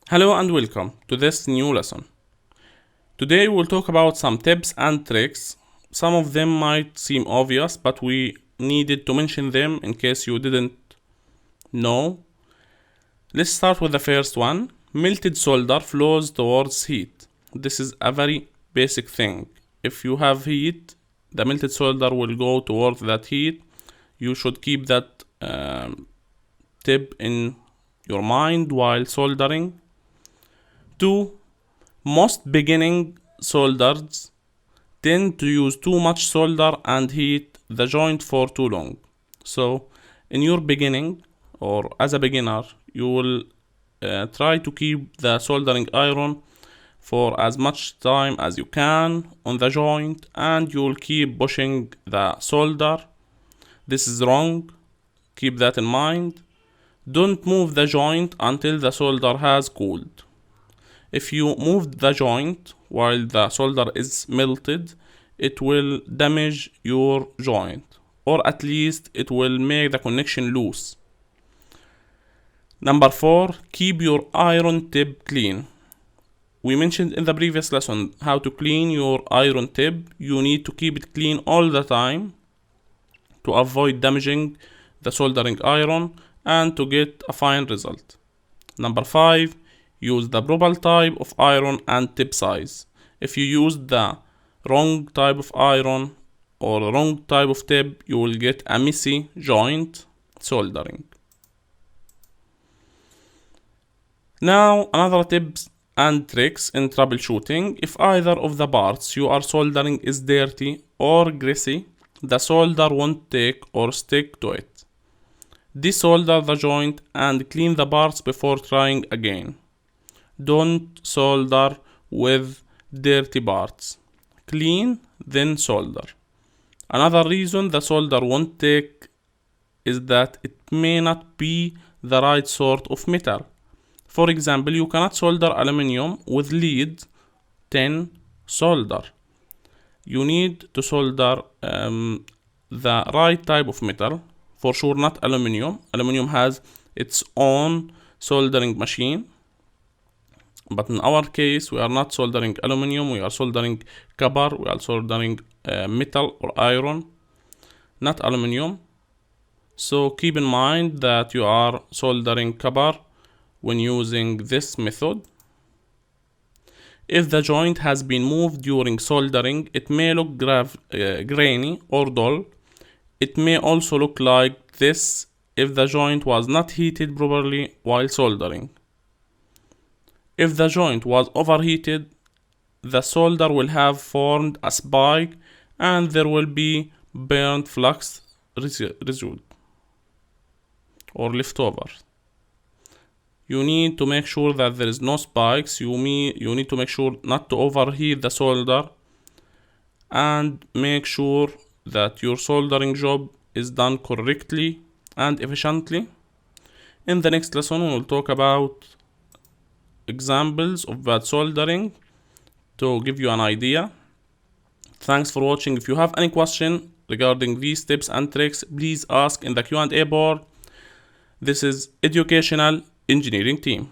Hello and welcome to this new lesson. Today we'll talk about some tips and tricks. Some of them might seem obvious, but we needed to mention them in case you didn't know. Let's start with the first one. Melted solder flows towards heat. This is a very basic thing. If you have heat, the melted solder will go towards that heat. You should keep that tip in your mind while soldering. 2. Most beginning solders tend to use too much solder and heat the joint for too long. So, in your beginning or as a beginner, you will try to keep the soldering iron for as much time as you can on the joint, and you will keep pushing the solder. This is wrong. Keep that in mind. Don't move the joint until the solder has cooled. If you move the joint while the solder is melted, it will damage your joint, or at least it will make the connection loose. Number 4, keep your iron tip clean. We mentioned in the previous lesson how to clean your iron tip. You need to keep it clean all the time to avoid damaging the soldering iron and to get a fine result. Number 5, use the proper type of iron and tip size. If you use the wrong type of iron or wrong type of tip, you will get a messy joint soldering. Now, another tips and tricks in troubleshooting. If either of the parts you are soldering is dirty or greasy, the solder won't take or stick to it. Desolder the joint and clean the parts before trying again. Don't solder with dirty parts. Clean, then solder. Another reason the solder won't take is that it may not be the right sort of metal. For example, you cannot solder aluminium with lead tin solder. You need to solder the right type of metal. For sure, not aluminium. Aluminium has its own soldering machine. But in our case, we are not soldering aluminium, we are soldering copper, we are soldering metal or iron, not aluminium. So keep in mind that you are soldering copper when using this method. If the joint has been moved during soldering, it may look grainy or dull. It may also look like this if the joint was not heated properly while soldering. If the joint was overheated, the solder will have formed a spike and there will be burnt flux residue or leftover. You need to make sure that there is no spikes. You need to make sure not to overheat the solder and make sure that your soldering job is done correctly and efficiently. In the next lesson, we will talk about examples of bad soldering to give you an idea. Thanks for watching. If you have any question regarding these tips and tricks, please ask in the Q&A board. This is Educational Engineering Team.